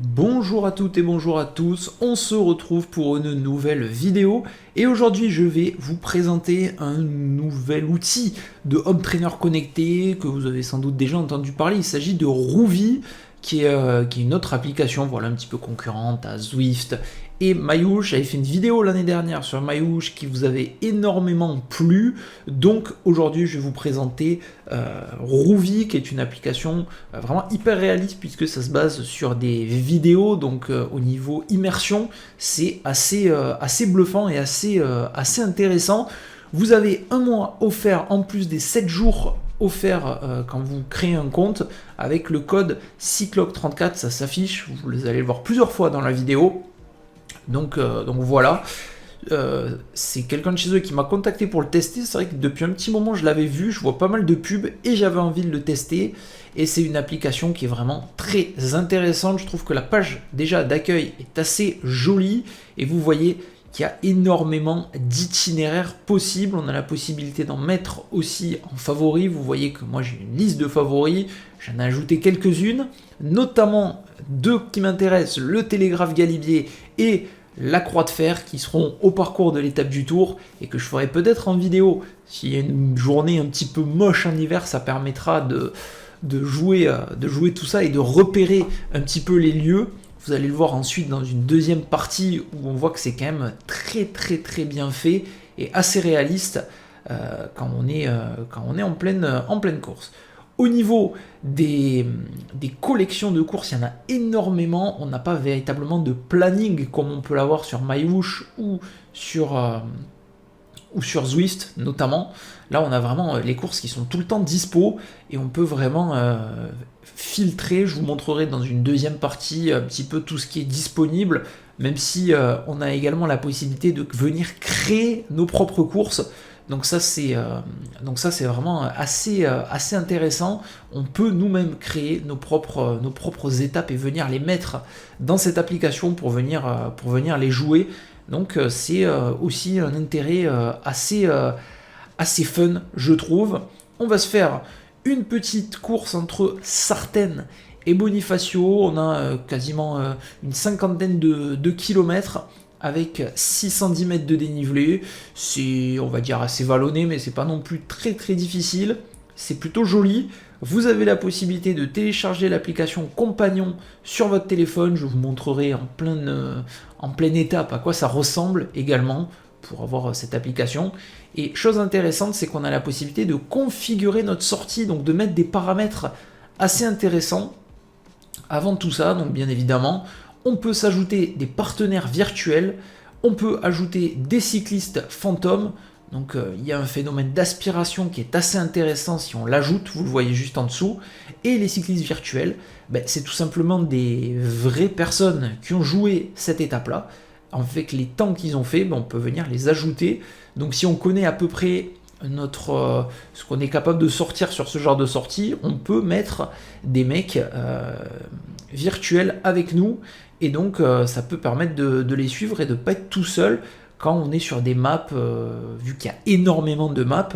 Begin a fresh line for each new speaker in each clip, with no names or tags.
Bonjour à toutes et bonjour à tous, on se retrouve pour une nouvelle vidéo et aujourd'hui je vais vous présenter un nouvel outil de home trainer connecté que vous avez sans doute déjà entendu parler. Il s'agit de Rouvy qui est une autre application, voilà, un petit peu concurrente à Zwift et Mayouche. J'avais fait une vidéo l'année dernière sur Mayouche qui vous avait énormément plu, donc aujourd'hui je vais vous présenter Rouvy, qui est une application vraiment hyper réaliste puisque ça se base sur des vidéos, donc au niveau immersion c'est assez bluffant et assez intéressant. Vous avez un mois offert en plus des 7 jours offerts quand vous créez un compte avec le code Cycloc34, ça s'affiche, vous allez le voir plusieurs fois dans la vidéo. Donc voilà, c'est quelqu'un de chez eux qui m'a contacté pour le tester. C'est vrai que depuis un petit moment je l'avais vu, je vois pas mal de pubs et j'avais envie de le tester. Et c'est une application qui est vraiment très intéressante. Je trouve que la page déjà d'accueil est assez jolie et vous voyez qu'il y a énormément d'itinéraires possibles. On a la possibilité d'en mettre aussi en favoris. Vous voyez que moi j'ai une liste de favoris, j'en ai ajouté quelques-unes, notamment deux qui m'intéressent, le télégraphe Galibier et la croix de fer, qui seront au parcours de l'étape du Tour et que je ferai peut-être en vidéo. S'il y a une journée un petit peu moche en hiver, ça permettra de jouer tout ça et de repérer un petit peu les lieux. Vous allez le voir ensuite dans une deuxième partie où on voit que c'est quand même très bien fait et assez réaliste quand on est en pleine course. Au niveau des collections de courses, il y en a énormément. On n'a pas véritablement de planning comme on peut l'avoir sur Mayouche ou sur Zwift notamment. Là, on a vraiment les courses qui sont tout le temps dispo et on peut vraiment filtrer. Je vous montrerai dans une deuxième partie un petit peu tout ce qui est disponible, même si on a également la possibilité de venir créer nos propres courses. Donc ça c'est vraiment assez intéressant. On peut nous-mêmes créer nos propres étapes et venir les mettre dans cette application pour venir les jouer. Donc c'est aussi un intérêt assez fun, je trouve. On va se faire une petite course entre Sartène et Bonifacio. On a quasiment une cinquantaine de kilomètres avec 610 mètres de dénivelé. C'est, on va dire, assez vallonné, mais c'est pas non plus très difficile. C'est plutôt joli. Vous avez la possibilité de télécharger l'application Compagnon sur votre téléphone. Je vous montrerai en pleine étape à quoi ça ressemble également pour avoir cette application. Et chose intéressante, c'est qu'on a la possibilité de configurer notre sortie, donc de mettre des paramètres assez intéressants. Avant tout ça, donc bien évidemment, on peut s'ajouter des partenaires virtuels, on peut ajouter des cyclistes fantômes. Donc il y a un phénomène d'aspiration qui est assez intéressant si on l'ajoute, vous le voyez juste en dessous. Et les cyclistes virtuels, c'est tout simplement des vraies personnes qui ont joué cette étape-là. Avec les temps qu'ils ont fait, on peut venir les ajouter. Donc si on connaît à peu près ce qu'on est capable de sortir sur ce genre de sortie, on peut mettre des mecs virtuels avec nous. Et donc ça peut permettre de les suivre et de ne pas être tout seul quand on est sur des maps, vu qu'il y a énormément de maps,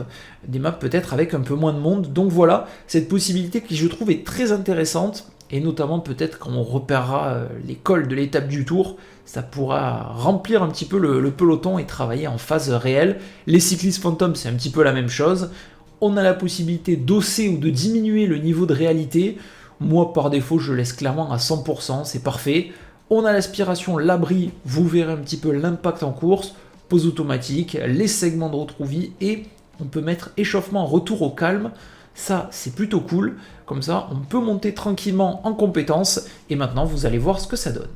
des maps peut-être avec un peu moins de monde. Donc voilà, cette possibilité qui je trouve est très intéressante, et notamment peut-être quand on repérera les cols de l'étape du Tour, ça pourra remplir un petit peu le peloton et travailler en phase réelle. Les cyclistes fantômes, c'est un petit peu la même chose. On a la possibilité d'hausser ou de diminuer le niveau de réalité. Moi, par défaut, je laisse clairement à 100%, c'est parfait. On a l'aspiration, l'abri, vous verrez un petit peu l'impact en course, pause automatique, les segments de Rouvy et on peut mettre échauffement, retour au calme. Ça, c'est plutôt cool. Comme ça, on peut monter tranquillement en compétence et maintenant, vous allez voir ce que ça donne.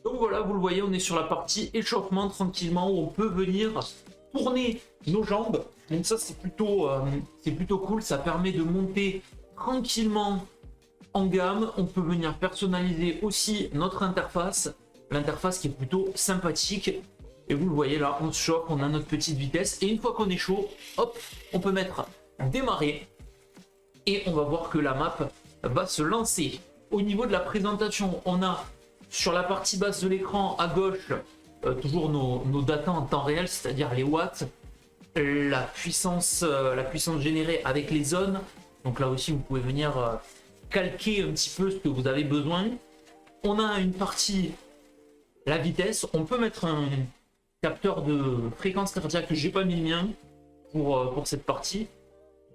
Donc voilà, vous le voyez, on est sur la partie échauffement tranquillement où on peut venir tourner nos jambes. Donc ça, c'est plutôt cool. Ça permet de monter tranquillement en gamme. On peut venir personnaliser aussi notre interface, l'interface qui est plutôt sympathique. Et vous le voyez là, on se chauffe, on a notre petite vitesse. Et une fois qu'on est chaud, hop, on peut mettre démarrer. Et on va voir que la map va se lancer. Au niveau de la présentation, on a sur la partie basse de l'écran à gauche, toujours nos datas en temps réel, c'est-à-dire les watts, la puissance générée avec les zones. Donc là aussi, vous pouvez venir calquer un petit peu ce que vous avez besoin.
On a une partie, la vitesse. On peut mettre un capteur de fréquence cardiaque, que j'ai pas mis le mien pour cette partie.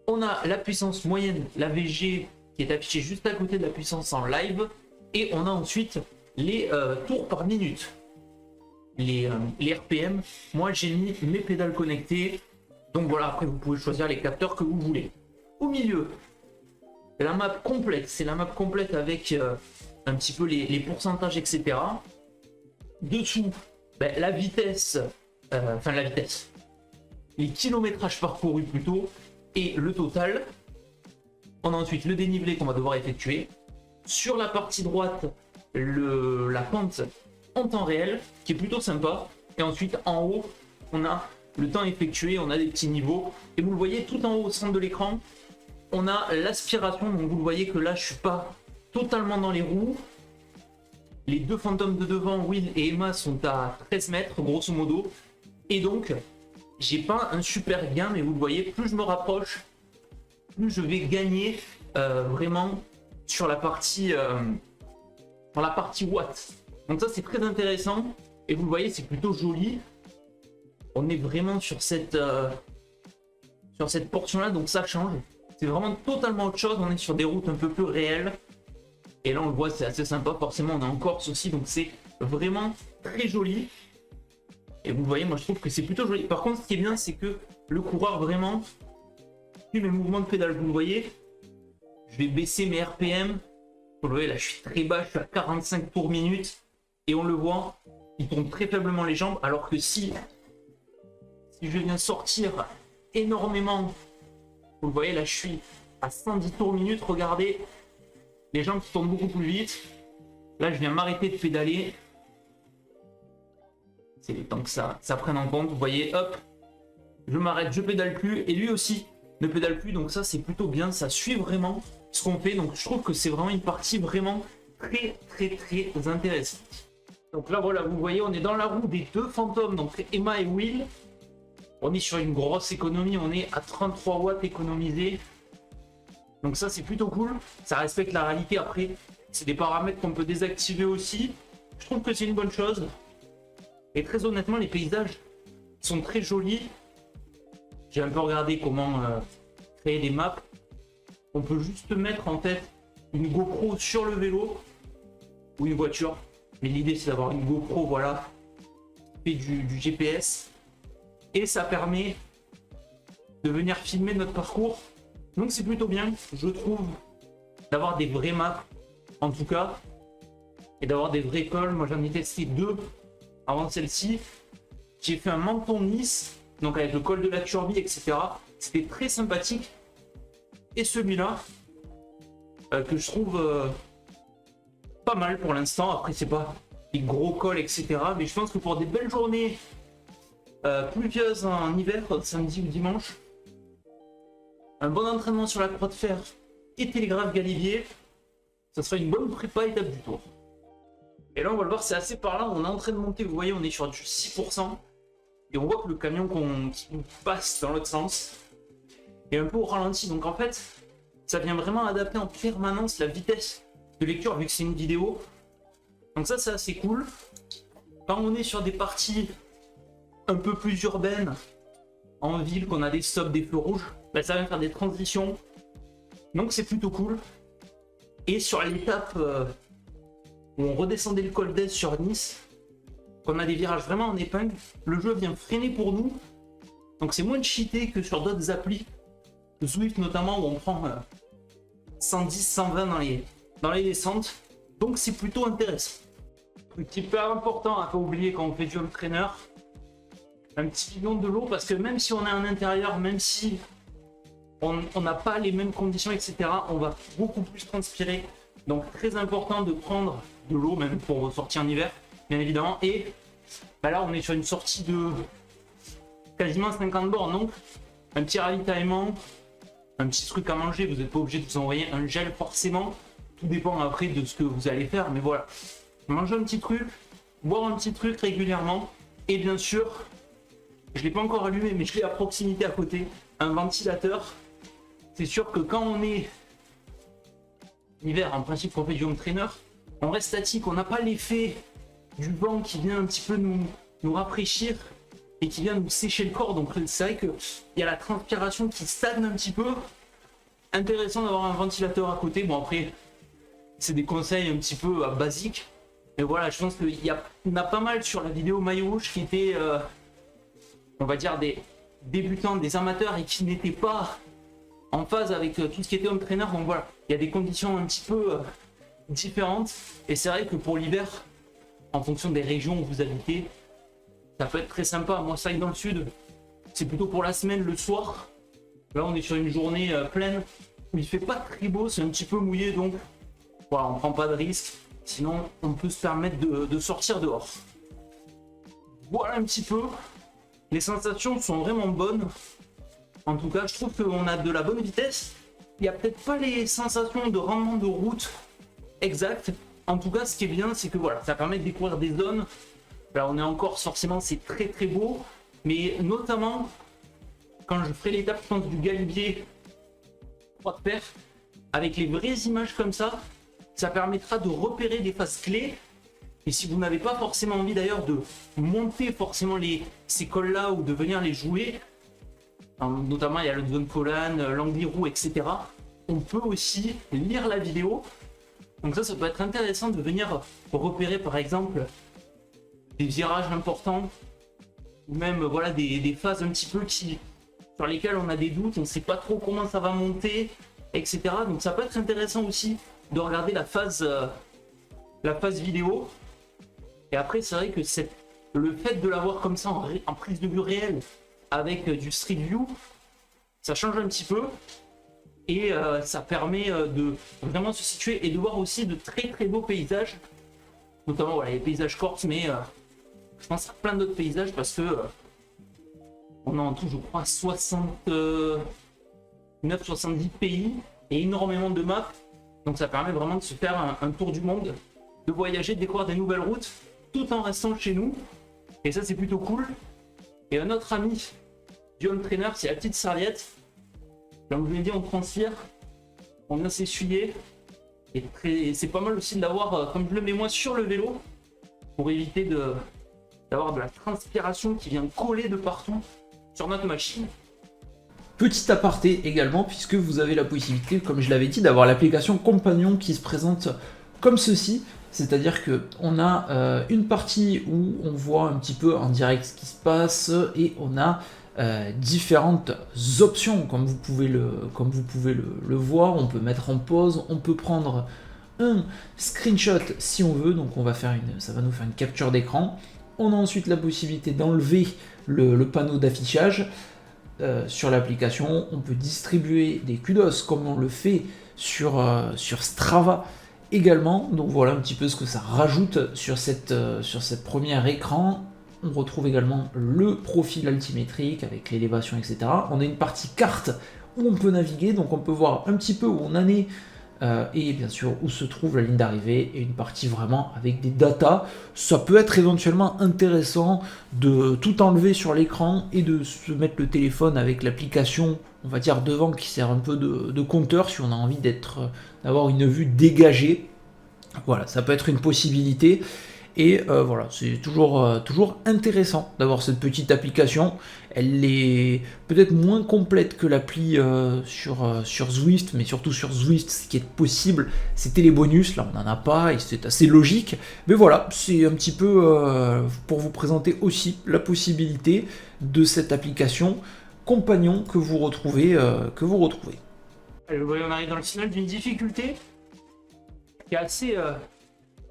On a la puissance moyenne, la VG, qui est affichée juste à côté de la puissance en live. Et on a ensuite les tours par minute, les RPM. Moi, j'ai mis mes pédales connectées. Donc voilà, après, vous pouvez choisir les capteurs que vous voulez. Au milieu, la map complète. C'est la map complète avec un petit peu les pourcentages, etc. Dessous, ben, la vitesse, les kilométrages parcourus plutôt, et le total. On a ensuite le dénivelé qu'on va devoir effectuer. Sur la partie droite, la pente en temps réel, qui est plutôt sympa. Et ensuite, en haut, on a le temps effectué, on a des petits niveaux. Et vous le voyez tout en haut au centre de l'écran, on a l'aspiration. Donc vous le voyez que là, je suis pas totalement dans les roues. Les deux fantômes de devant, Will et Emma, sont à 13 mètres, grosso modo. Et donc, j'ai pas un super gain, mais vous le voyez, plus je me rapproche, plus je vais gagner vraiment sur la partie watts. Donc ça, c'est très intéressant. Et vous le voyez, c'est plutôt joli. On est vraiment sur cette portion-là, donc ça change. C'est vraiment totalement autre chose. On est sur des routes un peu plus réelles. Et là, on le voit, c'est assez sympa. Forcément, on est en Corse aussi, donc c'est vraiment très joli. Et vous le voyez, moi, je trouve que c'est plutôt joli. Par contre, ce qui est bien, c'est que le coureur vraiment suit mes mouvements de pédale. Vous le voyez, je vais baisser mes RPM. Vous le voyez, là, je suis très bas, je suis à 45 tours minute. Et on le voit, il tourne très faiblement les jambes. Alors que si je viens sortir énormément, vous le voyez, là, je suis à 110 tours minute. Regardez, les jambes qui tournent beaucoup plus vite. Là, je viens m'arrêter de pédaler. C'est le temps que ça prenne en compte. Vous voyez, hop, je m'arrête, je pédale plus. Et lui aussi ne pédale plus. Donc ça, c'est plutôt bien. Ça suit vraiment ce qu'on fait. Donc je trouve que c'est vraiment une partie vraiment très, très, très intéressante. Donc là, voilà, vous voyez, on est dans la roue des deux fantômes. Donc Emma et Will. On est sur une grosse économie. On est à 33 watts économisés. Donc ça, c'est plutôt cool. Ça respecte la réalité. Après, c'est des paramètres qu'on peut désactiver aussi. Je trouve que c'est une bonne chose. Et très honnêtement, les paysages sont très jolis. J'ai un peu regardé comment créer des maps. On peut juste mettre en fait une GoPro sur le vélo ou une voiture. Mais l'idée, c'est d'avoir une GoPro, voilà, qui fait du GPS. Et ça permet de venir filmer notre parcours. Donc c'est plutôt bien, je trouve, d'avoir des vraies maps, en tout cas, et d'avoir des vrais cols. Moi, j'en ai testé deux avant celle-ci. J'ai fait un menton Nice, donc avec le col de la Turbie, etc. C'était très sympathique. Et celui-là, que je trouve pas mal pour l'instant. Après, c'est pas des gros cols, etc. Mais je pense que pour des belles journées pluvieuses en hiver, samedi ou dimanche, un bon entraînement sur la croix de fer et télégraphe Galibier, ça sera une bonne prépa étape du tour. Et là, on va le voir, c'est assez par là. On est en train de monter, vous voyez, on est sur du 6%. Et on voit que le camion qui nous passe dans l'autre sens est un peu au ralenti. Donc en fait, ça vient vraiment adapter en permanence la vitesse de lecture vu que c'est une vidéo. Donc ça, c'est assez cool. Quand on est sur des parties un peu plus urbaines, en ville, qu'on a des stops, des feux rouges, bah, ça va faire des transitions. Donc c'est plutôt cool. Et sur l'étape où on redescendait le col d'Est sur Nice, qu'on a des virages vraiment en épingle, le jeu vient freiner pour nous. Donc c'est moins cheaté que sur d'autres applis, Zwift notamment, où on prend 110, 120 dans les descentes. Donc c'est plutôt intéressant. Truc hyper important à pas oublier quand on fait du home trainer, un petit bidon de l'eau, parce que même si on est en intérieur, même si on n'a pas les mêmes conditions, etc., on va beaucoup plus transpirer. Donc très important de prendre de l'eau, même pour sortir en hiver, bien évidemment. Et bah là, on est sur une sortie de quasiment 50 bornes, donc un petit ravitaillement, un petit truc à manger. Vous n'êtes pas obligé de vous envoyer un gel forcément. Tout dépend après de ce que vous allez faire, mais voilà. Manger un petit truc, boire un petit truc régulièrement. Et bien sûr, je ne l'ai pas encore allumé, mais je l'ai à proximité à côté, un ventilateur. C'est sûr que quand on est hiver, en principe, qu'on fait du home trainer, on reste statique, on n'a pas l'effet du vent qui vient un petit peu nous rafraîchir et qui vient nous sécher le corps. Donc c'est vrai qu'il y a la transpiration qui stagne un petit peu. Intéressant d'avoir un ventilateur à côté. Bon après, c'est des conseils un petit peu basiques. Mais voilà, je pense qu'il y en a pas mal sur la vidéo maillot rouge qui étaient, on va dire, des débutants, des amateurs et qui n'étaient pas en phase avec tout ce qui était home trainer. Donc voilà, il y a des conditions un petit peu différentes. Et c'est vrai que pour l'hiver, en fonction des régions où vous habitez, ça peut être très sympa. Moi, ça dans le sud, c'est plutôt pour la semaine, le soir. Là, on est sur une journée pleine où il fait pas très beau, c'est un petit peu mouillé, donc voilà, on prend pas de risque. Sinon, on peut se permettre de sortir dehors. Voilà un petit peu. Les sensations sont vraiment bonnes. En tout cas, je trouve qu'on a de la bonne vitesse. Il n'y a peut-être pas les sensations de rendement de route exactes. En tout cas, ce qui est bien, c'est que voilà, ça permet de découvrir des zones. Là, on est en Corse, forcément, c'est très très beau. Mais notamment, quand je ferai l'étape, je pense, du Galibier 3 de fer, avec les vraies images comme ça permettra de repérer des phases clés. Et si vous n'avez pas forcément envie d'ailleurs de monter forcément ces cols là ou de venir les jouer, notamment il y a le Von Collan, l'Angliru, etc. On peut aussi lire la vidéo. Donc ça peut être intéressant de venir repérer par exemple des virages importants ou même voilà des phases un petit peu sur lesquelles on a des doutes, on ne sait pas trop comment ça va monter, etc. Donc ça peut être intéressant aussi de regarder la phase vidéo. Et après, c'est vrai que le fait de l'avoir comme ça en prise de vue réelle avec du Street View, ça change un petit peu et ça permet de vraiment se situer et de voir aussi de très très beaux paysages, notamment voilà, les paysages corses, mais je pense à plein d'autres paysages parce que on a en tout, je crois, 69-70 pays et énormément de maps. Donc ça permet vraiment de se faire un tour du monde, de voyager, de découvrir des nouvelles routes, tout en restant chez nous. Et ça, c'est plutôt cool. Et un autre ami du home trainer, c'est la petite serviette. Comme je vous l'ai dit, on transpire, on vient s'essuyer. Et c'est pas mal aussi de l'avoir, comme je le mets moi, sur le vélo, pour éviter d'avoir de la transpiration qui vient coller de partout sur notre machine.
Petit aparté également, puisque vous avez la possibilité, comme je l'avais dit, d'avoir l'application Compagnon qui se présente comme ceci. C'est-à-dire qu'on a une partie où on voit un petit peu en direct ce qui se passe et on a différentes options, comme vous pouvez le voir. On peut mettre en pause, on peut prendre un screenshot si on veut, donc ça va nous faire une capture d'écran. On a ensuite la possibilité d'enlever le panneau d'affichage. Sur l'application, on peut distribuer des kudos comme on le fait sur Strava également. Donc voilà un petit peu ce que ça rajoute sur cette première écran. On retrouve également le profil altimétrique avec l'élévation, etc. On a une partie carte où on peut naviguer, donc on peut voir un petit peu où on en est et bien sûr où se trouve la ligne d'arrivée, et une partie vraiment avec des datas. Ça peut être éventuellement intéressant de tout enlever sur l'écran et de se mettre le téléphone avec l'application, on va dire devant, qui sert un peu de compteur si on a envie d'avoir une vue dégagée. Voilà, ça peut être une possibilité. Et voilà, c'est toujours intéressant d'avoir cette petite application. Elle est peut-être moins complète que l'appli sur Zwift, mais surtout sur Zwift, ce qui est possible, c'était les bonus. Là, on n'en a pas et c'est assez logique. Mais voilà, c'est un petit peu pour vous présenter aussi la possibilité de cette application Compagnon que vous retrouvez.
Allez, on arrive dans le final d'une difficulté qui est assez...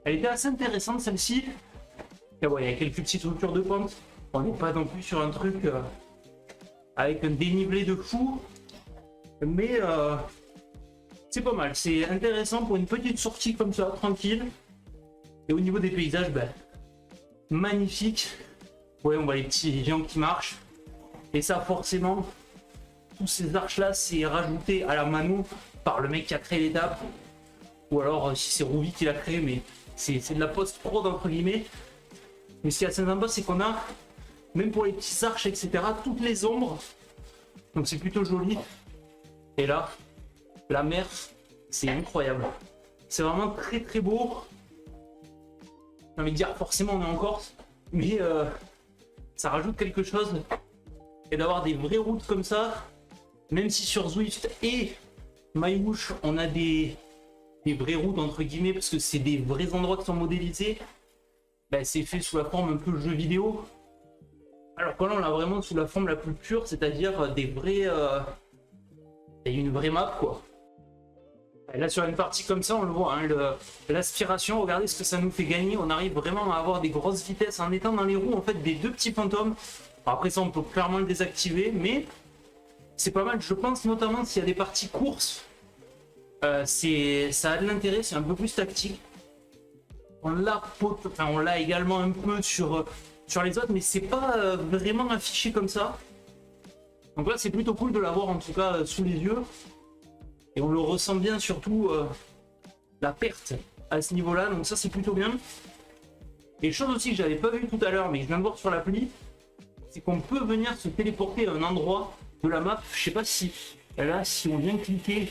Elle était assez intéressante celle-ci. Il y a quelques petites ruptures de pente. On n'est pas non plus sur un truc avec un dénivelé de fou. Mais c'est pas mal. C'est intéressant pour une petite sortie comme ça, tranquille. Et au niveau des paysages, magnifique. Ouais, on voit les petits géants qui marchent. Et ça, forcément, tous ces arches-là, c'est rajouté à la mano par le mec qui a créé l'étape. Ou alors, si c'est Rouvi qui l'a créé, mais c'est de la post-prod entre guillemets. Mais ce qui est assez sympa, c'est qu'on a, même pour les petits arches, etc., toutes les ombres. Donc c'est plutôt joli. Et là, la mer, c'est incroyable. C'est vraiment très très beau. j'ai envie de dire, forcément on est en Corse, mais ça rajoute quelque chose. Et d'avoir des vraies routes comme ça, même si sur Zwift et MyWoosh on a des vraies routes entre guillemets, parce que c'est des vrais endroits qui sont modélisés, ben, c'est fait sous la forme un peu jeu vidéo. Alors que là on l'a vraiment sous la forme la plus pure, c'est-à-dire des vrais... une vraie map quoi. Et là sur une partie comme ça on le voit, hein, l'aspiration, regardez ce que ça nous fait gagner, on arrive vraiment à avoir des grosses vitesses en étant dans les roues en fait des deux petits fantômes. Alors après ça on peut clairement le désactiver, mais c'est pas mal, je pense notamment s'il y a des parties courses, ça a de l'intérêt, c'est un peu plus tactique. On l'a également un peu sur les autres, mais c'est pas vraiment affiché comme ça. Donc là c'est plutôt cool de l'avoir en tout cas sous les yeux. Et on le ressent bien, surtout la perte à ce niveau-là, donc ça c'est plutôt bien. Et chose aussi que j'avais pas vu tout à l'heure, mais que je viens de voir sur l'appli, c'est qu'on peut venir se téléporter à un endroit de la map. Je sais pas si là, si on vient cliquer,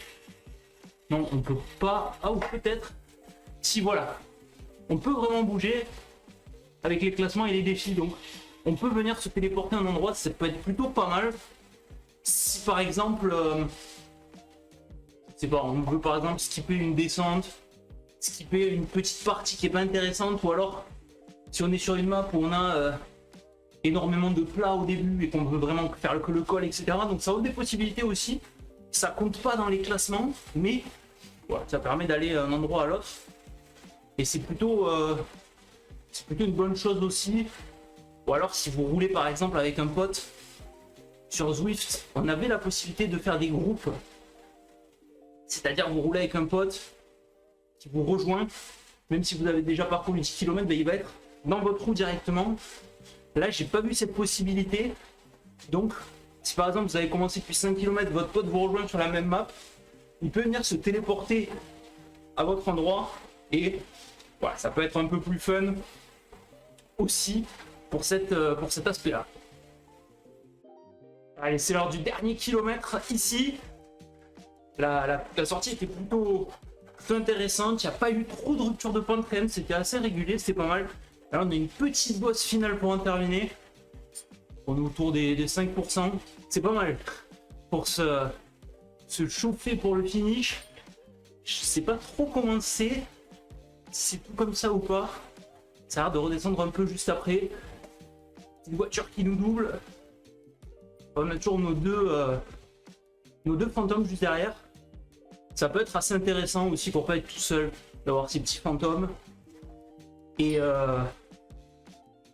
non, on peut pas. Ah, ou peut-être. Si voilà, on peut vraiment bouger avec les classements et les défis, donc on peut venir se téléporter à un endroit, ça peut être plutôt pas mal. Si par exemple. C'est pas, on veut par exemple skipper une descente, skipper une petite partie qui est pas intéressante, ou alors si on est sur une map où on a énormément de plats au début et qu'on veut vraiment faire que le col, etc. Donc ça offre des possibilités aussi. Ça compte pas dans les classements, mais voilà, ça permet d'aller d'un endroit à l'autre. Et c'est plutôt une bonne chose aussi. Ou alors si vous roulez par exemple avec un pote sur Zwift, on avait la possibilité de faire des groupes. C'est-à-dire vous roulez avec un pote qui vous rejoint, même si vous avez déjà parcouru 10 km, ben il va être dans votre roue directement. Là, j'ai pas vu cette possibilité. Donc, si par exemple vous avez commencé depuis 5 km, votre pote vous rejoint sur la même map, il peut venir se téléporter à votre endroit et voilà, ça peut être un peu plus fun aussi pour cet aspect-là. Allez, c'est l'heure du dernier kilomètre ici. La sortie était plutôt intéressante, il n'y a pas eu trop de rupture de pente quand même, c'était assez régulier, c'était pas mal. Là on a une petite bosse finale pour en terminer. On est autour des 5%, c'est pas mal pour se chauffer pour le finish. Je sais pas trop comment c'est, si c'est tout comme ça ou pas. Ça a l'air de redescendre un peu juste après. Une voiture qui nous double. On a toujours nos deux fantômes juste derrière. Ça peut être assez intéressant aussi pour pas être tout seul, d'avoir ces petits fantômes. Et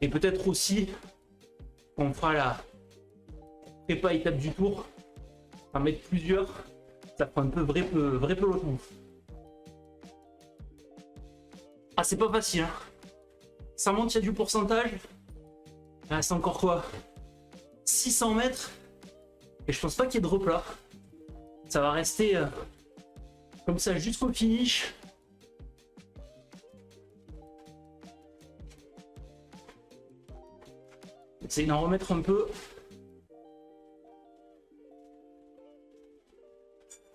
peut-être aussi, on fera la prépa étape du tour, en mettre plusieurs, ça fera un peu vrai peloton. Ah, c'est pas facile, hein. Ça monte, il y a du pourcentage. Ah, c'est encore quoi, 600 mètres. Et je pense pas qu'il y ait de replat. Ça va rester comme ça jusqu'au finish. Essaye d'en remettre un peu.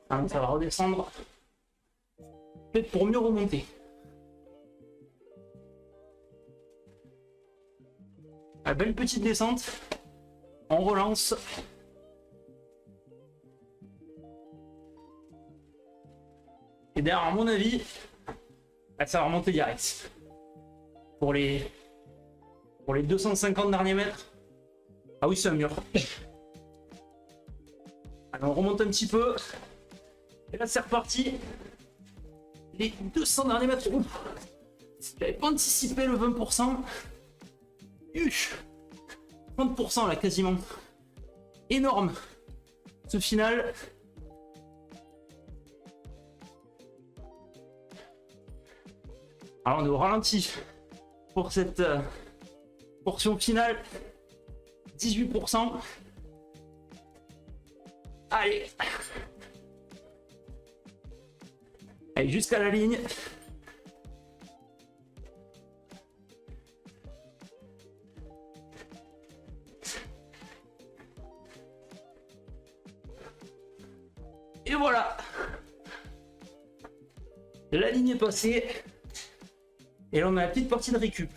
Ah, ça va redescendre. Peut-être pour mieux remonter. La belle petite descente. On relance. Et derrière, à mon avis, ça va remonter direct. Pour les 250 derniers mètres. Ah oui, c'est un mur. Allez, on remonte un petit peu. Et là, c'est reparti. Les 200 derniers mètres. Ouf. J'avais pas anticipé le 20%. 30% là, quasiment. Énorme. Ce final. Alors on est au ralenti pour cette portion finale. 18%. Allez. Allez, jusqu'à la ligne. Et voilà. La ligne est passée. Et là on a la petite partie de récup.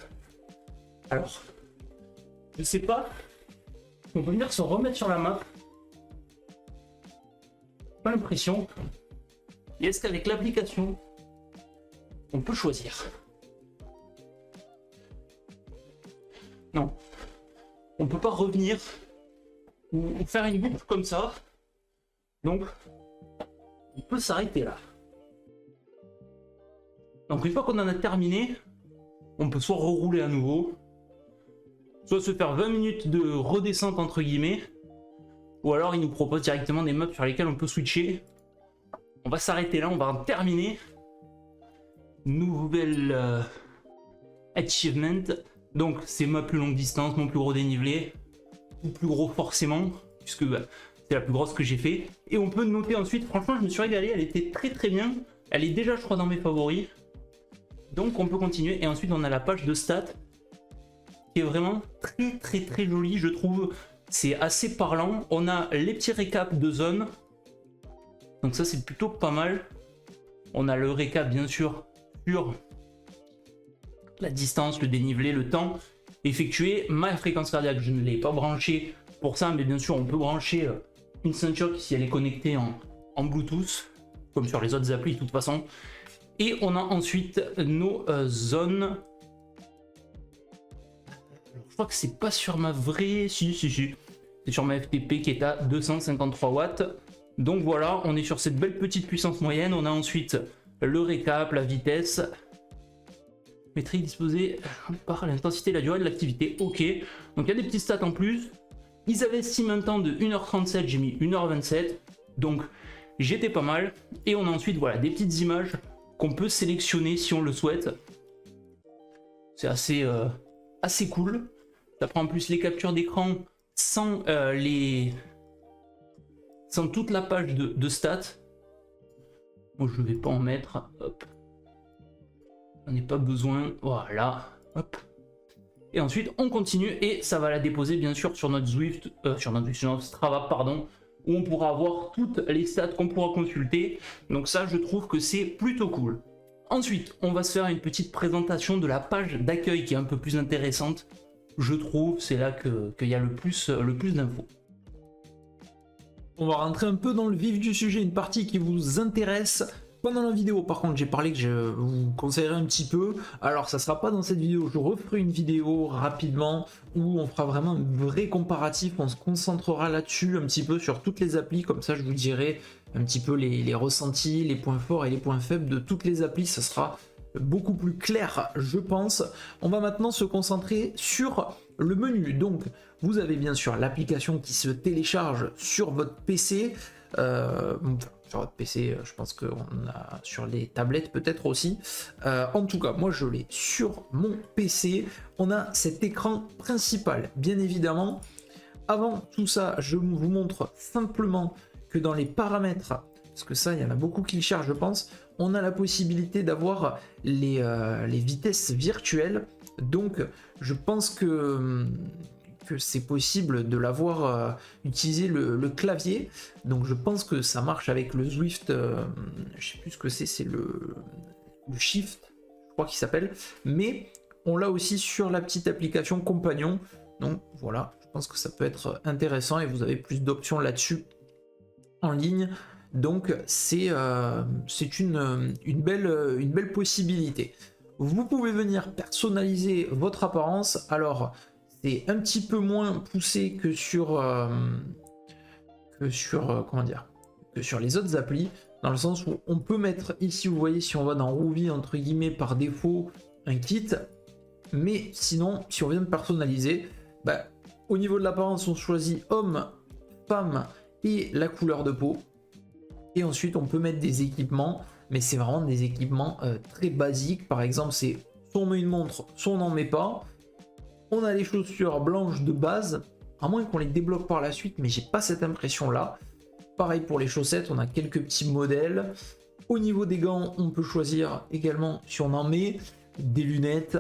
Alors, je sais pas, on peut venir se remettre sur la map. Pas l'impression. Et est-ce qu'avec l'application, on peut choisir? Non. On peut pas revenir ou faire une boucle comme ça. Donc, on peut s'arrêter là. Donc une fois qu'on en a terminé, on peut soit rerouler à nouveau, soit se faire 20 minutes de redescente entre guillemets, ou alors il nous propose directement des maps sur lesquelles on peut switcher. On va s'arrêter là, on va en terminer. Nouvelle achievement. Donc c'est ma plus longue distance, mon plus gros dénivelé, ou plus gros forcément, puisque c'est la plus grosse que j'ai fait. Et on peut noter ensuite, franchement je me suis régalé, elle était très bien. Elle est déjà je crois dans mes favoris. Donc on peut continuer et ensuite on a la page de stats qui est vraiment très jolie je trouve. C'est assez parlant. On a les petits récaps de zones. Donc ça c'est plutôt pas mal. On a le récap bien sûr sur la distance, le dénivelé, le temps effectué. Ma fréquence cardiaque je ne l'ai pas branchée pour ça, mais bien sûr on peut brancher une ceinture si elle est connectée en Bluetooth, comme sur les autres applis de toute façon. Et on a ensuite nos zones. Alors, je crois que c'est pas sur ma vraie... Si. C'est sur ma FTP qui est à 253 watts. Donc voilà, on est sur cette belle petite puissance moyenne. On a ensuite le récap, la vitesse. Métrique disposée par l'intensité et la durée de l'activité. Ok. Donc il y a des petites stats en plus. Ils avaient estimé un temps de 1h37, j'ai mis 1h27. Donc j'étais pas mal. Et on a ensuite voilà, des petites images qu'on peut sélectionner si on le souhaite. C'est assez cool. Ça prend en plus les captures d'écran sans toute la page de stats. Moi je vais pas en mettre. Hop. On n'a pas besoin. Voilà. Hop. Et ensuite on continue et ça va la déposer bien sûr sur notre Zwift, sur notre Strava pardon, où on pourra voir toutes les stats qu'on pourra consulter. Donc ça je trouve que c'est plutôt cool. Ensuite on va se faire une petite présentation de la page d'accueil qui est un peu plus intéressante. Je trouve c'est là qu'il y a le plus d'infos.
On va rentrer un peu dans le vif du sujet, une partie qui vous intéresse. Pendant la vidéo par contre j'ai parlé que je vous conseillerais un petit peu, alors ça sera pas dans cette vidéo, je referai une vidéo rapidement où on fera vraiment un vrai comparatif, on se concentrera là-dessus un petit peu sur toutes les applis, comme ça je vous dirai un petit peu les ressentis, les points forts et les points faibles de toutes les applis, ça sera beaucoup plus clair je pense. On va maintenant se concentrer sur le menu, donc vous avez bien sûr l'application qui se télécharge sur votre PC, sur votre PC, je pense qu'on a sur les tablettes peut-être aussi. En tout cas, moi je l'ai sur mon PC. On a cet écran principal, bien évidemment. Avant tout ça, je vous montre simplement que dans les paramètres, parce que ça, il y en a beaucoup qui le cherchent, je pense, on a la possibilité d'avoir les vitesses virtuelles. Donc, je pense que c'est possible de l'avoir utilisé le clavier, donc je pense que ça marche avec le Zwift, je sais plus ce que c'est le Shift, je crois qu'il s'appelle, mais on l'a aussi sur la petite application Compagnon, donc voilà, je pense que ça peut être intéressant et vous avez plus d'options là-dessus en ligne, donc c'est une belle possibilité. Vous pouvez venir personnaliser votre apparence, alors c'est un petit peu moins poussé que sur les autres applis, dans le sens où on peut mettre ici, vous voyez, si on va dans Rouvy entre guillemets par défaut un kit, mais sinon si on vient de personnaliser, au niveau de l'apparence on choisit homme, femme et la couleur de peau, et ensuite on peut mettre des équipements, mais c'est vraiment des équipements très basiques. Par exemple c'est soit on met une montre, soit on n'en met pas. On a les chaussures blanches de base, à moins qu'on les débloque par la suite, mais j'ai pas cette impression là. Pareil pour les chaussettes, on a quelques petits modèles. Au niveau des gants, on peut choisir également si on en met, des lunettes.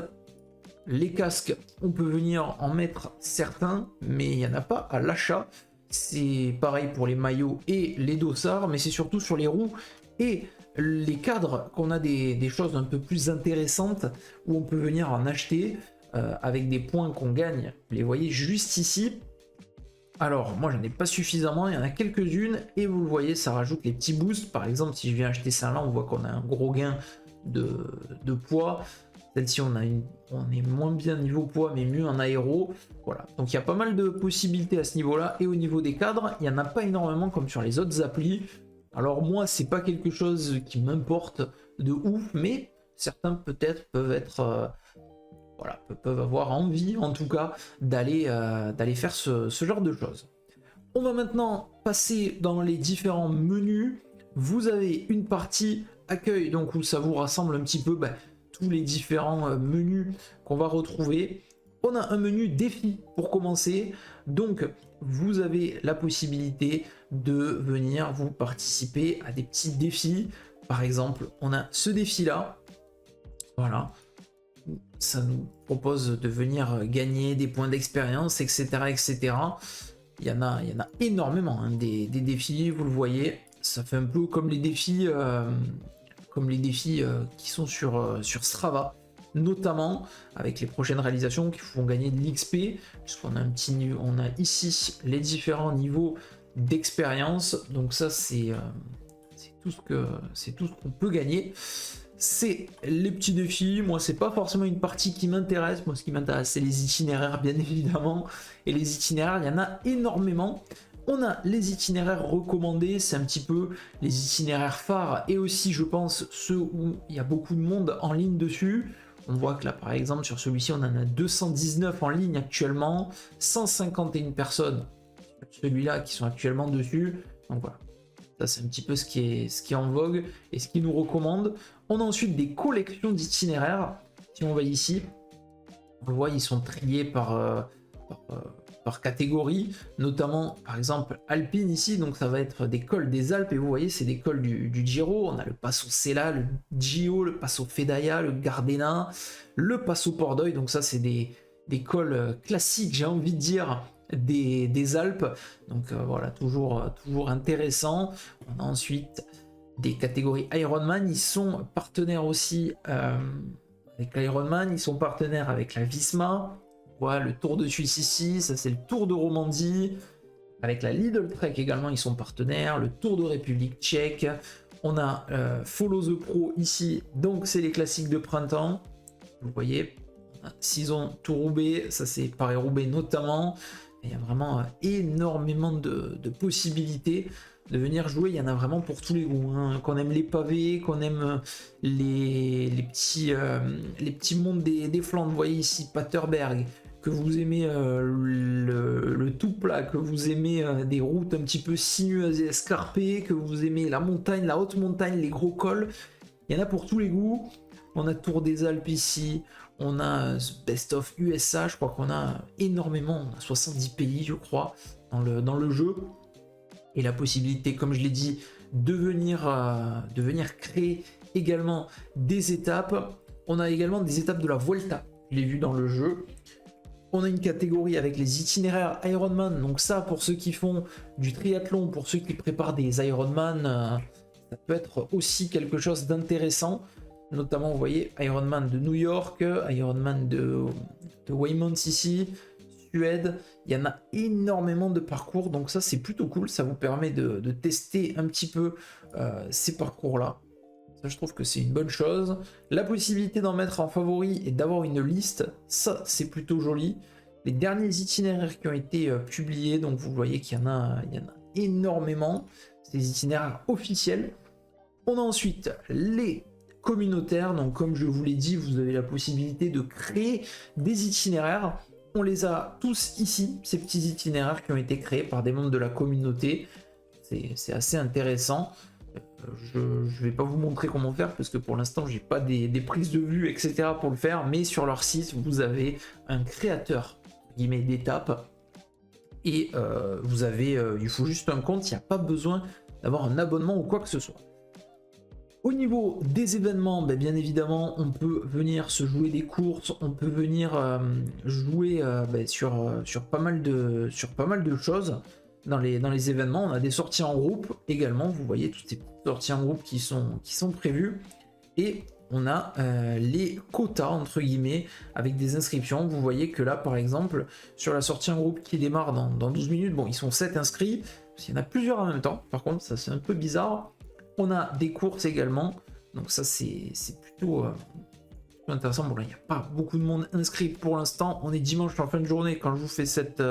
Les casques, on peut venir en mettre certains, mais il n'y en a pas à l'achat. C'est pareil pour les maillots et les dossards, mais c'est surtout sur les roues et les cadres, qu'on a des choses un peu plus intéressantes où on peut venir en acheter avec des points qu'on gagne. Vous les voyez juste ici. Alors, moi, j'en ai pas suffisamment, il y en a quelques-unes, et vous le voyez, ça rajoute les petits boosts. Par exemple, si je viens acheter ça là, on voit qu'on a un gros gain de poids. Celle-ci, on est moins bien niveau poids, mais mieux en aéro. Voilà, donc il y a pas mal de possibilités à ce niveau-là. Et au niveau des cadres, il n'y en a pas énormément comme sur les autres applis. Alors moi, c'est pas quelque chose qui m'importe de ouf, mais certains peut-être peuvent être... voilà, peuvent avoir envie, en tout cas, d'aller faire ce genre de choses. On va maintenant passer dans les différents menus. Vous avez une partie accueil, donc où ça vous rassemble un petit peu tous les différents menus qu'on va retrouver. On a un menu défi pour commencer, donc vous avez la possibilité de venir vous participer à des petits défis. Par exemple, on a ce défi-là, voilà. Ça nous propose de venir gagner des points d'expérience, etc., etc. Il y en a énormément, hein, des défis, vous le voyez. Ça fait un peu comme les défis, qui sont sur Strava, notamment avec les prochaines réalisations qui font gagner de l'XP, puisqu'on a on a ici les différents niveaux d'expérience. Donc ça, c'est tout ce qu'on peut gagner. C'est les petits défis. Moi, c'est pas forcément une partie qui m'intéresse. Moi, ce qui m'intéresse, c'est les itinéraires, bien évidemment. Et les itinéraires, il y en a énormément. On a les itinéraires recommandés, c'est un petit peu les itinéraires phares. Et aussi, je pense, ceux où il y a beaucoup de monde en ligne dessus. On voit que là, par exemple, sur celui-ci, on en a 219 en ligne actuellement. 151 personnes, celui-là, qui sont actuellement dessus. Donc voilà. Ça, c'est un petit peu ce qui est en vogue et ce qui nous recommande. On a ensuite des collections d'itinéraires. Si on va ici, on le voit, ils sont triés par catégorie, notamment par exemple Alpine ici, donc ça va être des cols des Alpes, et vous voyez, c'est des cols du Giro. On a le Passo Sella, le Gio, le Passo Fedaia, le Gardena, le Passo Pordoi, donc ça, c'est des cols classiques, j'ai envie de dire, des Alpes. Donc voilà, toujours intéressant. On a ensuite des catégories Ironman, ils sont partenaires aussi avec l'Ironman, ils sont partenaires avec la Visma. Voilà, le Tour de Suisse ici, ça c'est le Tour de Romandie. Avec la Lidl Trek également, ils sont partenaires. Le Tour de République tchèque. On a Follow the Pro ici, donc c'est les classiques de printemps. Vous voyez, Saison Tour-Roubaix, ça c'est Paris-Roubaix notamment. Il y a vraiment énormément de possibilités de venir jouer. Il y en a vraiment pour tous les goûts, hein. Qu'on aime les pavés, qu'on aime les petits mondes des Flandres. Vous voyez ici Paterberg, que vous aimez le tout plat, que vous aimez des routes un petit peu sinueuses et escarpées, que vous aimez la montagne, la haute montagne, les gros cols. Il y en a pour tous les goûts. On a Tour des Alpes ici, on a Best of USA, je crois qu'on a énormément, on a 70 pays je crois dans le jeu. Et la possibilité, comme je l'ai dit, de venir créer également des étapes. On a également des étapes de la Vuelta, je l'ai vu dans le jeu. On a une catégorie avec les itinéraires Ironman, donc ça pour ceux qui font du triathlon, pour ceux qui préparent des Ironman, ça peut être aussi quelque chose d'intéressant. Notamment, vous voyez, Ironman de New York, Ironman de Weymouth ici, Suède. Il y en a énormément de parcours, donc ça c'est plutôt cool. Ça vous permet de tester un petit peu ces parcours-là. Ça, je trouve que c'est une bonne chose. La possibilité d'en mettre en favori et d'avoir une liste, ça c'est plutôt joli. Les derniers itinéraires qui ont été publiés, donc vous voyez qu'il y en a énormément. C'est des itinéraires officiels. On a ensuite les communautaires, donc comme je vous l'ai dit, vous avez la possibilité de créer des itinéraires. On les a tous ici, ces petits itinéraires qui ont été créés par des membres de la communauté. C'est assez intéressant. Je vais pas vous montrer comment faire parce que pour l'instant j'ai pas des prises de vue etc pour le faire, mais sur leur site vous avez un créateur d'étapes et il faut juste un compte, il n'y a pas besoin d'avoir un abonnement ou quoi que ce soit. Au niveau des événements, bien évidemment, on peut venir se jouer des courses, on peut venir jouer sur pas mal de choses. dans les événements. On a des sorties en groupe également, vous voyez toutes ces petites sorties en groupe qui sont prévues. Et on a les quotas, entre guillemets, avec des inscriptions. Vous voyez que là, par exemple, sur la sortie en groupe qui démarre dans 12 minutes, bon, ils sont 7 inscrits, parce qu'il y en a plusieurs en même temps. Par contre, ça, c'est un peu bizarre. On a des courses également, donc ça, c'est plutôt intéressant. Bon, là, il n'y a pas beaucoup de monde inscrit pour l'instant. On est dimanche en fin de journée quand je vous fais cette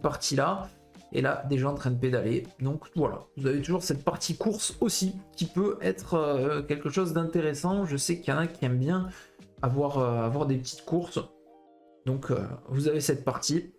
partie-là. Et là, déjà en train de pédaler. Donc voilà, vous avez toujours cette partie course aussi qui peut être quelque chose d'intéressant. Je sais qu'il y en a qui aiment bien avoir des petites courses. Donc vous avez cette partie.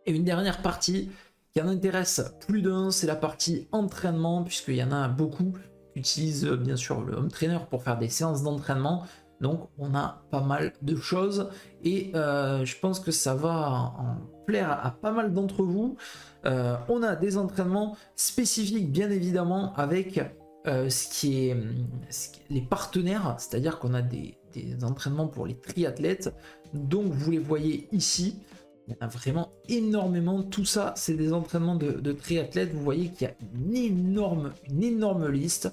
Et une dernière partie qui en intéresse plus d'un, c'est la partie entraînement, puisqu'il y en a beaucoup qui utilisent bien sûr le home trainer pour faire des séances d'entraînement. Donc on a pas mal de choses et je pense que ça va en plaire à pas mal d'entre vous. On a des entraînements spécifiques bien évidemment avec les partenaires, c'est-à-dire qu'on a des entraînements pour les triathlètes, donc vous les voyez ici. Il y en a vraiment énormément, tout ça c'est des entraînements de triathlètes, vous voyez qu'il y a une énorme liste.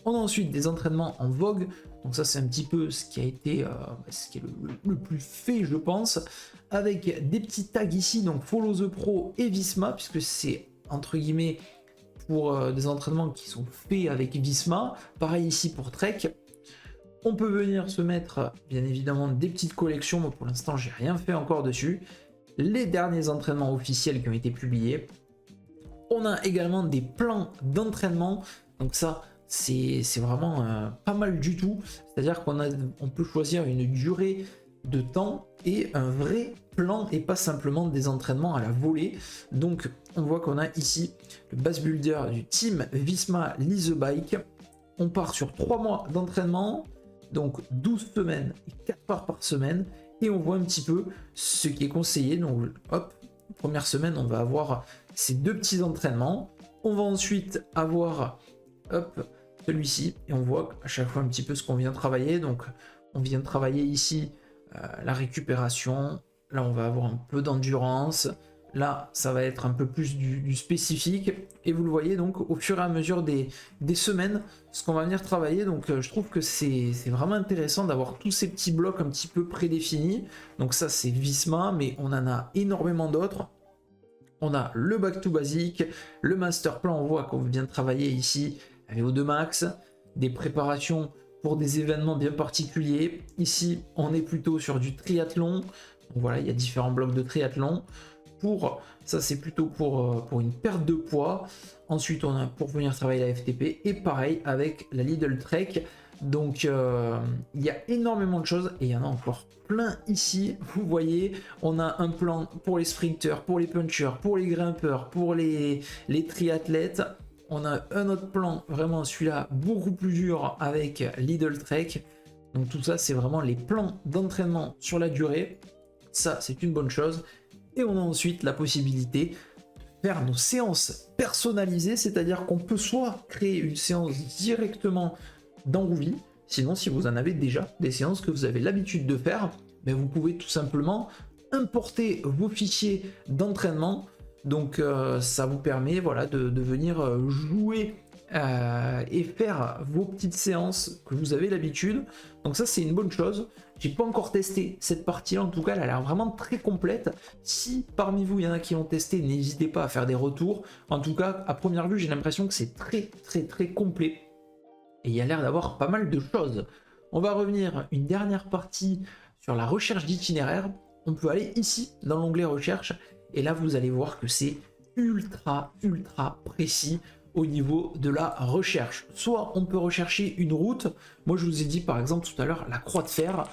On a ensuite des entraînements en vogue, donc ça c'est un petit peu ce qui a été ce qui est le plus fait je pense, avec des petits tags ici, donc Follow the Pro et Visma, puisque c'est entre guillemets pour des entraînements qui sont faits avec Visma, pareil ici pour Trek. On peut venir se mettre bien évidemment des petites collections, moi pour l'instant j'ai rien fait encore dessus, les derniers entraînements officiels qui ont été publiés. On a également des plans d'entraînement, donc ça c'est vraiment pas mal du tout, c'est-à-dire qu'on peut choisir une durée de temps et un vrai plan et pas simplement des entraînements à la volée. Donc on voit qu'on a ici le base builder du team Visma Lease the Bike. On part sur 3 mois d'entraînement, donc 12 semaines et 4 heures par semaine, et on voit un petit peu ce qui est conseillé. Donc hop, première semaine on va avoir ces 2 petits entraînements, on va ensuite avoir hop celui-ci, et on voit à chaque fois un petit peu ce qu'on vient travailler. Donc on vient travailler ici la récupération, là on va avoir un peu d'endurance, là ça va être un peu plus du spécifique, et vous le voyez donc au fur et à mesure des semaines ce qu'on va venir travailler. Donc je trouve que c'est vraiment intéressant d'avoir tous ces petits blocs un petit peu prédéfinis. Donc ça c'est Visma, mais on en a énormément d'autres. On a le back to basic, le master plan, on voit qu'on vient travailler ici VO2 max, des préparations pour des événements bien particuliers. Ici on est plutôt sur du triathlon, donc voilà, il y a différents blocs de triathlon. Pour ça c'est plutôt pour une perte de poids. Ensuite on a pour venir travailler la FTP, et pareil avec la Lidl Trek. Donc il y a énormément de choses et il y en a encore plein ici. Vous voyez, on a un plan pour les sprinters, pour les punchers, pour les grimpeurs, pour les triathlètes. On a un autre plan, vraiment celui-là beaucoup plus dur avec Lidl Trek. Donc tout ça c'est vraiment les plans d'entraînement sur la durée. Ça c'est une bonne chose. Et on a ensuite la possibilité de faire nos séances personnalisées, c'est-à-dire qu'on peut soit créer une séance directement dans Groovy, sinon si vous en avez déjà des séances que vous avez l'habitude de faire, ben vous pouvez tout simplement importer vos fichiers d'entraînement. Donc ça vous permet voilà, de venir jouer et faire vos petites séances que vous avez l'habitude. Donc ça c'est une bonne chose. J'ai pas encore testé cette partie là, en tout cas elle a l'air vraiment très complète. Si parmi vous il y en a qui ont testé, n'hésitez pas à faire des retours. En tout cas à première vue j'ai l'impression que c'est très complet. Et il y a l'air d'avoir pas mal de choses. On va revenir une dernière partie sur la recherche d'itinéraire. On peut aller ici dans l'onglet recherche, et là vous allez voir que c'est ultra précis au niveau de la recherche. Soit on peut rechercher une route, moi je vous ai dit par exemple tout à l'heure la croix de fer,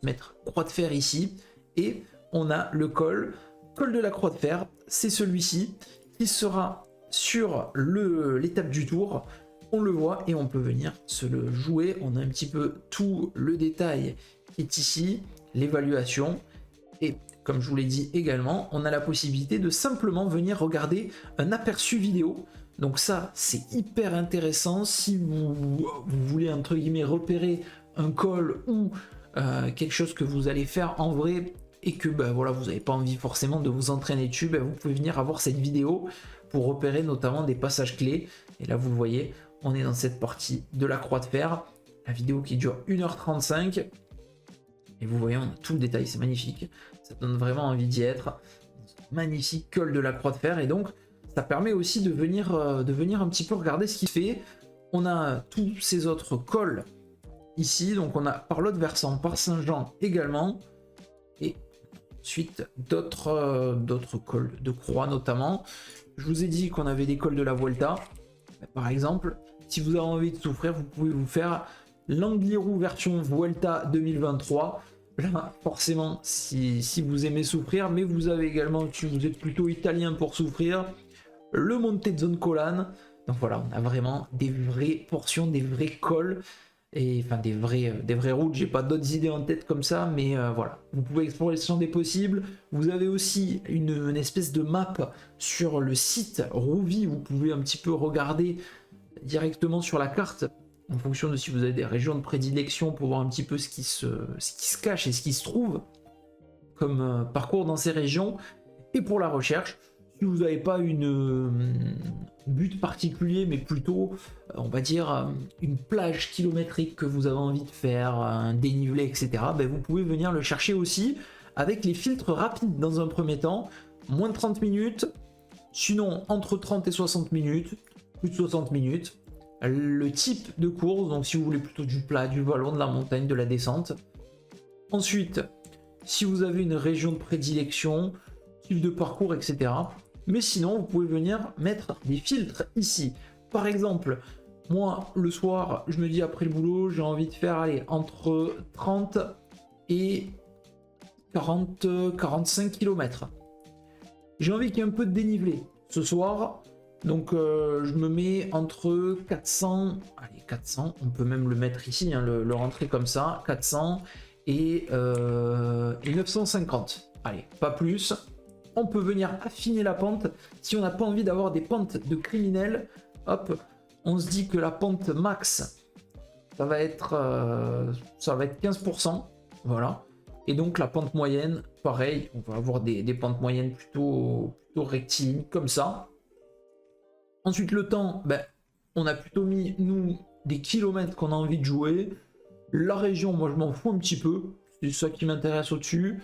mettre croix de fer ici, et on a le col de la croix de fer, c'est celui-ci qui sera sur l'étape du tour. On le voit et on peut venir se le jouer. On a un petit peu tout le détail qui est ici, l'évaluation, et comme je vous l'ai dit également, on a la possibilité de simplement venir regarder un aperçu vidéo. Donc ça c'est hyper intéressant si vous voulez entre guillemets repérer un col ou quelque chose que vous allez faire en vrai et que voilà, vous n'avez pas envie forcément de vous entraîner dessus, vous pouvez venir avoir cette vidéo pour repérer notamment des passages clés. Et là vous le voyez, on est dans cette partie de la croix de fer, la vidéo qui dure 1h35, et vous voyez on a tout le détail, c'est magnifique, ça donne vraiment envie d'y être. Magnifique col de la croix de fer, et donc ça permet aussi de venir un petit peu regarder ce qu'il fait. On a tous ces autres cols ici, donc on a par l'autre versant, par Saint-Jean également, et ensuite d'autres cols de croix notamment. Je vous ai dit qu'on avait des cols de la Vuelta. Par exemple, si vous avez envie de souffrir, vous pouvez vous faire l'Angliru version Vuelta 2023. Là, forcément, si vous aimez souffrir, mais vous avez également, si vous êtes plutôt italien pour souffrir, le Monte Zoncolan. Donc voilà, on a vraiment des vraies portions, des vrais cols, et enfin des vraies routes. J'ai pas d'autres idées en tête comme ça, mais voilà, vous pouvez explorer le champ des possibles. Vous avez aussi une espèce de map sur le site Rouvi. Vous pouvez un petit peu regarder directement sur la carte en fonction de si vous avez des régions de prédilection pour voir un petit peu ce qui se cache et ce qui se trouve comme parcours dans ces régions. Et pour la recherche, si vous n'avez pas une but particulier, mais plutôt, on va dire, une plage kilométrique que vous avez envie de faire, un dénivelé, etc., vous pouvez venir le chercher aussi avec les filtres rapides dans un premier temps, moins de 30 minutes, sinon entre 30 et 60 minutes, plus de 60 minutes, le type de course, donc si vous voulez plutôt du plat, du vallon, de la montagne, de la descente. Ensuite, si vous avez une région de prédilection, type de parcours, etc., mais sinon, vous pouvez venir mettre des filtres ici. Par exemple, moi, le soir, je me dis après le boulot, j'ai envie de faire entre 30 et 45 km. J'ai envie qu'il y ait un peu de dénivelé ce soir, donc je me mets entre 400, allez 400, on peut même le mettre ici, le rentrer comme ça, 400 et 950. Allez, pas plus. On peut venir affiner la pente. Si on n'a pas envie d'avoir des pentes de criminels, hop, on se dit que la pente max, ça va être 15%, voilà. Et donc la pente moyenne, pareil, on va avoir des pentes moyennes plutôt rectilignes, comme ça. Ensuite le temps, on a plutôt mis, nous, des kilomètres qu'on a envie de jouer. La région, moi je m'en fous un petit peu, c'est ça qui m'intéresse au-dessus.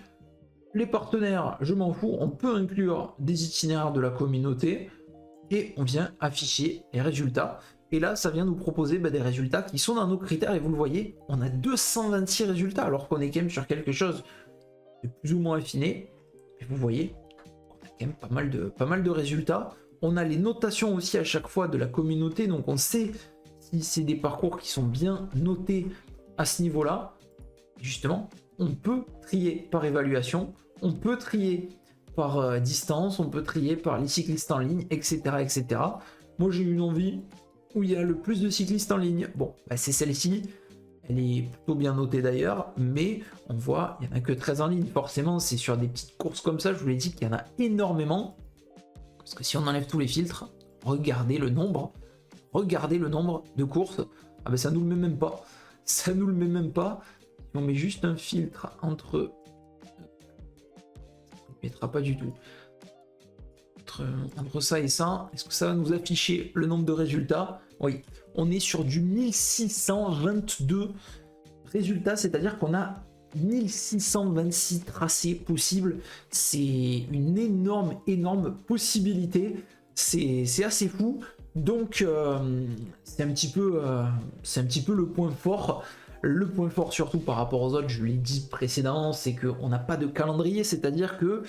Les partenaires, je m'en fous, on peut inclure des itinéraires de la communauté et on vient afficher les résultats. Et là, ça vient nous proposer des résultats qui sont dans nos critères et vous le voyez, on a 226 résultats alors qu'on est quand même sur quelque chose de plus ou moins affiné. Et vous voyez, on a quand même pas mal de résultats. On a les notations aussi à chaque fois de la communauté, donc on sait si c'est des parcours qui sont bien notés à ce niveau-là. Justement, on peut trier par évaluation, on peut trier par distance, on peut trier par les cyclistes en ligne, etc. etc. Moi j'ai une envie où il y a le plus de cyclistes en ligne. Bon, c'est celle-ci, elle est plutôt bien notée d'ailleurs, mais on voit, il n'y en a que 13 en ligne. Forcément, c'est sur des petites courses comme ça, je vous l'ai dit qu'il y en a énormément. Parce que si on enlève tous les filtres, regardez le nombre de courses, ça nous le met même pas. Ça nous le met même pas. On met juste un filtre entre... Ça ne mettra pas du tout. Entre ça et ça, est-ce que ça va nous afficher le nombre de résultats? Oui, on est sur du 1622 résultats, c'est-à-dire qu'on a 1626 tracés possibles. C'est une énorme possibilité. C'est assez fou. Donc, c'est un petit peu le point fort. Le point fort surtout par rapport aux autres, je l'ai dit précédemment, c'est qu'on n'a pas de calendrier, c'est-à-dire que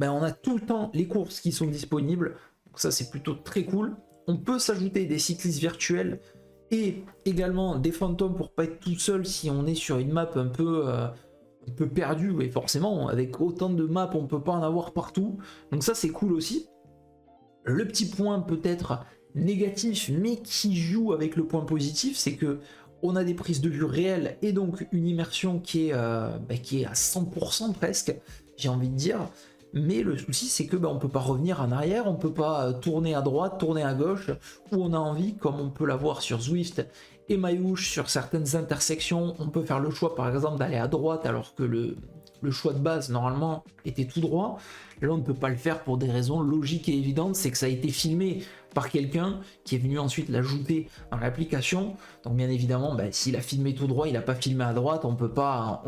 on a tout le temps les courses qui sont disponibles, donc ça c'est plutôt très cool. On peut s'ajouter des cyclistes virtuels et également des fantômes pour pas être tout seul si on est sur une map un peu perdue, et forcément avec autant de maps on peut pas en avoir partout, donc ça c'est cool aussi. Le petit point peut-être négatif mais qui joue avec le point positif, c'est que on a des prises de vue réelles et donc une immersion qui est à 100% presque, j'ai envie de dire. Mais le souci c'est que on peut pas revenir en arrière, on peut pas tourner à droite, tourner à gauche, où on a envie, comme on peut l'avoir sur Zwift Emaillouche sur certaines intersections. On peut faire le choix par exemple d'aller à droite alors que le choix de base normalement était tout droit. Là on ne peut pas le faire pour des raisons logiques et évidentes, c'est que ça a été filmé par quelqu'un qui est venu ensuite l'ajouter dans l'application. Donc bien évidemment, s'il a filmé tout droit, il n'a pas filmé à droite, on peut pas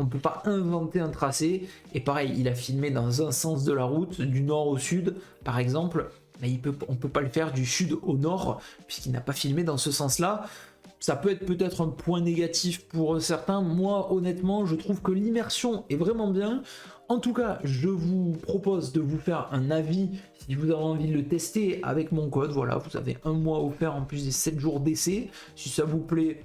inventer un tracé. Et pareil, il a filmé dans un sens de la route, du nord au sud par exemple, mais on peut pas le faire du sud au nord puisqu'il n'a pas filmé dans ce sens-là. Ça peut être peut-être un point négatif pour certains. Moi, honnêtement, je trouve que l'immersion est vraiment bien. En tout cas, je vous propose de vous faire un avis si vous avez envie de le tester avec mon code. Voilà, vous avez un mois offert en plus des 7 jours d'essai. Si ça vous plaît,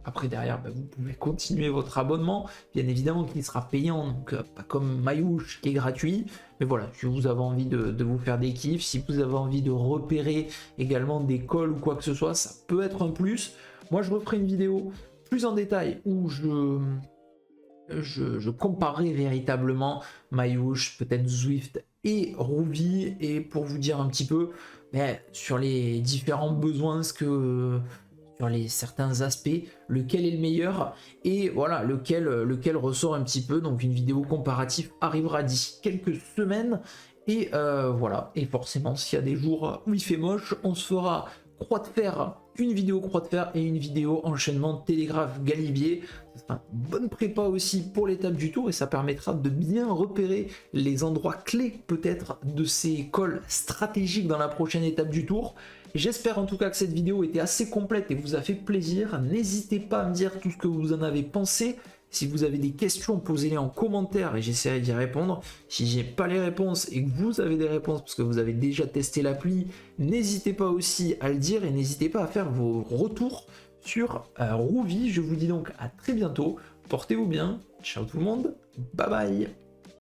après derrière, vous pouvez continuer votre abonnement. Bien évidemment qu'il sera payant, donc pas comme Emaillouche qui est gratuit. Mais voilà, si vous avez envie de vous faire des kiffs, si vous avez envie de repérer également des calls ou quoi que ce soit, ça peut être un plus. Moi, je referai une vidéo plus en détail où je comparerai véritablement Emaillouche, peut-être Zwift et Rouvy, et pour vous dire un petit peu sur les différents besoins, sur certains aspects, lequel est le meilleur, et voilà, lequel ressort un petit peu. Donc une vidéo comparative arrivera d'ici quelques semaines, et voilà, et forcément s'il y a des jours où il fait moche, on se fera croix de fer, une vidéo croix de fer et une vidéo enchaînement télégraphe Galibier. Ça sera une bonne prépa aussi pour l'étape du tour et ça permettra de bien repérer les endroits clés peut-être de ces cols stratégiques dans la prochaine étape du tour. J'espère en tout cas que cette vidéo était assez complète et vous a fait plaisir. N'hésitez pas à me dire tout ce que vous en avez pensé. Si vous avez des questions, posez-les en commentaire et j'essaierai d'y répondre. Si j'ai pas les réponses et que vous avez des réponses parce que vous avez déjà testé l'appli, n'hésitez pas aussi à le dire et n'hésitez pas à faire vos retours sur Rouvy. Je vous dis donc à très bientôt. Portez-vous bien. Ciao tout le monde. Bye bye.